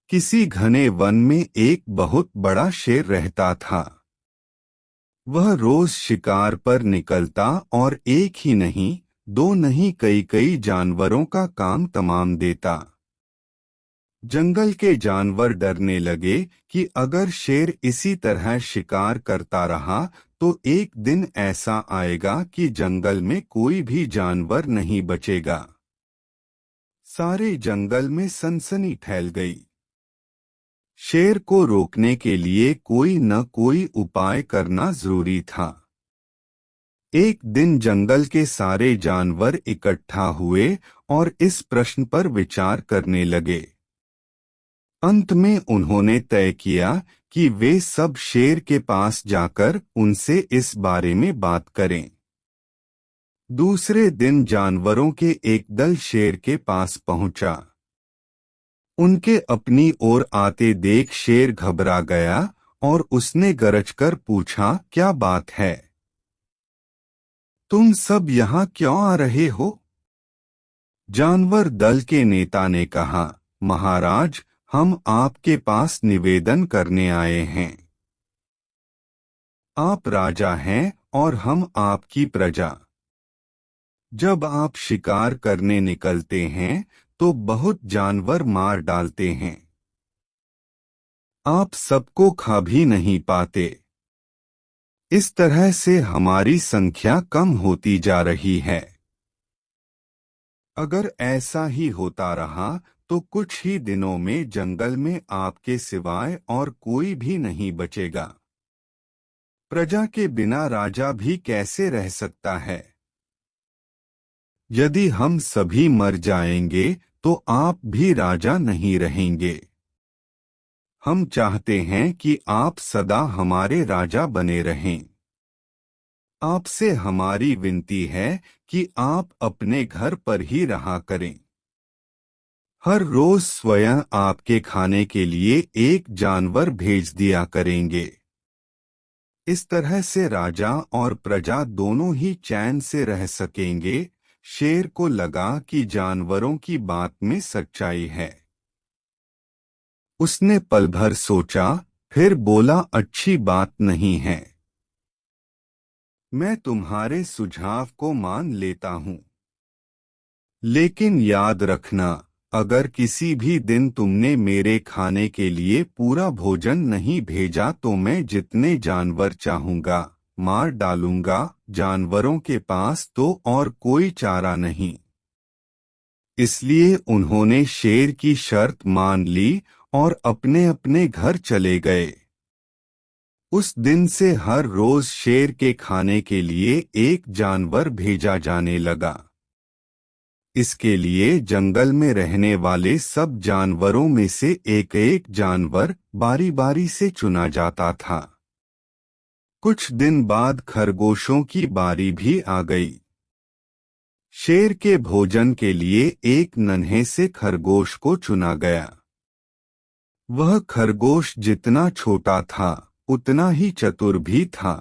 किसी घने वन में एक बहुत बड़ा शेर रहता था। वह रोज शिकार पर निकलता और एक ही नहीं, दो नहीं, कई कई जानवरों का काम तमाम देता। जंगल के जानवर डरने लगे कि अगर शेर इसी तरह शिकार करता रहा तो एक दिन ऐसा आएगा कि जंगल में कोई भी जानवर नहीं बचेगा। सारे जंगल में सनसनी फैल गई। शेर को रोकने के लिए कोई न कोई उपाय करना जरूरी था। एक दिन जंगल के सारे जानवर इकट्ठा हुए और इस प्रश्न पर विचार करने लगे। अंत में उन्होंने तय किया कि वे सब शेर के पास जाकर उनसे इस बारे में बात करें। दूसरे दिन जानवरों के एक दल शेर के पास पहुंचा। उनके अपनी ओर आते देख शेर घबरा गया और उसने गरजकर पूछा, क्या बात है? तुम सब यहाँ क्यों आ रहे हो? जानवर दल के नेता ने कहा, महाराज, हम आपके पास निवेदन करने आए हैं। आप राजा हैं और हम आपकी प्रजा। जब आप शिकार करने निकलते हैं तो बहुत जानवर मार डालते हैं। आप सबको खा भी नहीं पाते। इस तरह से हमारी संख्या कम होती जा रही है। अगर ऐसा ही होता रहा तो कुछ ही दिनों में जंगल में आपके सिवाय और कोई भी नहीं बचेगा। प्रजा के बिना राजा भी कैसे रह सकता है? यदि हम सभी मर जाएंगे तो आप भी राजा नहीं रहेंगे। हम चाहते हैं कि आप सदा हमारे राजा बने रहें। आपसे हमारी विनती है कि आप अपने घर पर ही रहा करें। हर रोज स्वयं आपके खाने के लिए एक जानवर भेज दिया करेंगे। इस तरह से राजा और प्रजा दोनों ही चैन से रह सकेंगे। शेर को लगा कि जानवरों की बात में सच्चाई है। उसने पल भर सोचा, फिर बोला, अच्छी बात नहीं है। मैं तुम्हारे सुझाव को मान लेता हूँ। लेकिन याद रखना, अगर किसी भी दिन तुमने मेरे खाने के लिए पूरा भोजन नहीं भेजा तो मैं जितने जानवर चाहूंगा मार डालूंगा। जानवरों के पास तो और कोई चारा नहीं। इसलिए उन्होंने शेर की शर्त मान ली और अपने अपने घर चले गए। उस दिन से हर रोज शेर के खाने के लिए एक जानवर भेजा जाने लगा। इसके लिए जंगल में रहने वाले सब जानवरों में से एक एक जानवर बारी बारी से चुना जाता था। कुछ दिन बाद खरगोशों की बारी भी आ गई। शेर के भोजन के लिए एक नन्हे से खरगोश को चुना गया। वह खरगोश जितना छोटा था उतना ही चतुर भी था।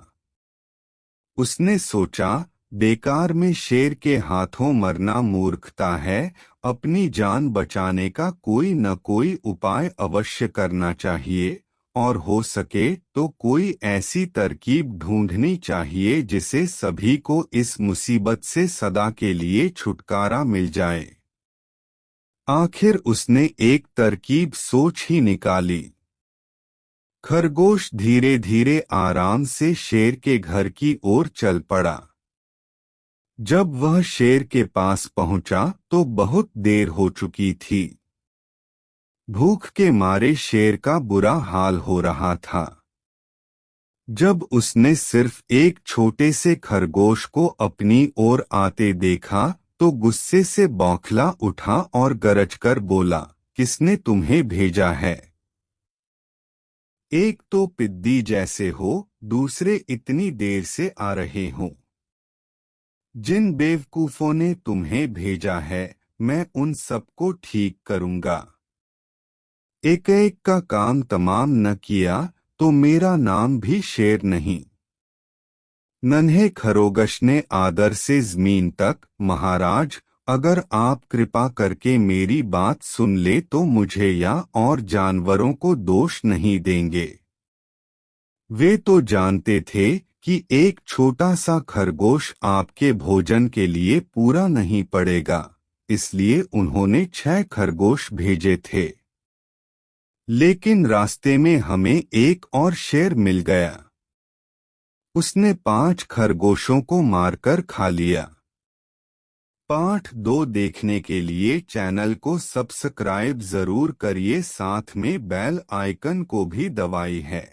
उसने सोचा, बेकार में शेर के हाथों मरना मूर्खता है। अपनी जान बचाने का कोई न कोई उपाय अवश्य करना चाहिए और हो सके तो कोई ऐसी तरकीब ढूंढनी चाहिए जिससे सभी को इस मुसीबत से सदा के लिए छुटकारा मिल जाए। आखिर उसने एक तरकीब सोच ही निकाली। खरगोश धीरे धीरे आराम से शेर के घर की ओर चल पड़ा। जब वह शेर के पास पहुंचा तो बहुत देर हो चुकी थी। भूख के मारे शेर का बुरा हाल हो रहा था। जब उसने सिर्फ एक छोटे से खरगोश को अपनी ओर आते देखा तो गुस्से से बौखला उठा और गरजकर बोला, किसने तुम्हें भेजा है? एक तो पिद्दी जैसे हो, दूसरे इतनी देर से आ रहे हो। जिन बेवकूफों ने तुम्हें भेजा है मैं उन सबको ठीक करूंगा। एक एक का काम तमाम न किया तो मेरा नाम भी शेर नहीं। नन्हे खरगोश ने आदर से जमीन तक, महाराज, अगर आप कृपा करके मेरी बात सुन ले तो मुझे या और जानवरों को दोष नहीं देंगे। वे तो जानते थे कि एक छोटा सा खरगोश आपके भोजन के लिए पूरा नहीं पड़ेगा, इसलिए उन्होंने 6 खरगोश भेजे थे। लेकिन रास्ते में हमें एक और शेर मिल गया। उसने 5 खरगोशों को मारकर खा लिया। पार्ट 2 देखने के लिए चैनल को सब्सक्राइब जरूर करिए, साथ में बेल आइकन को भी दबाई है।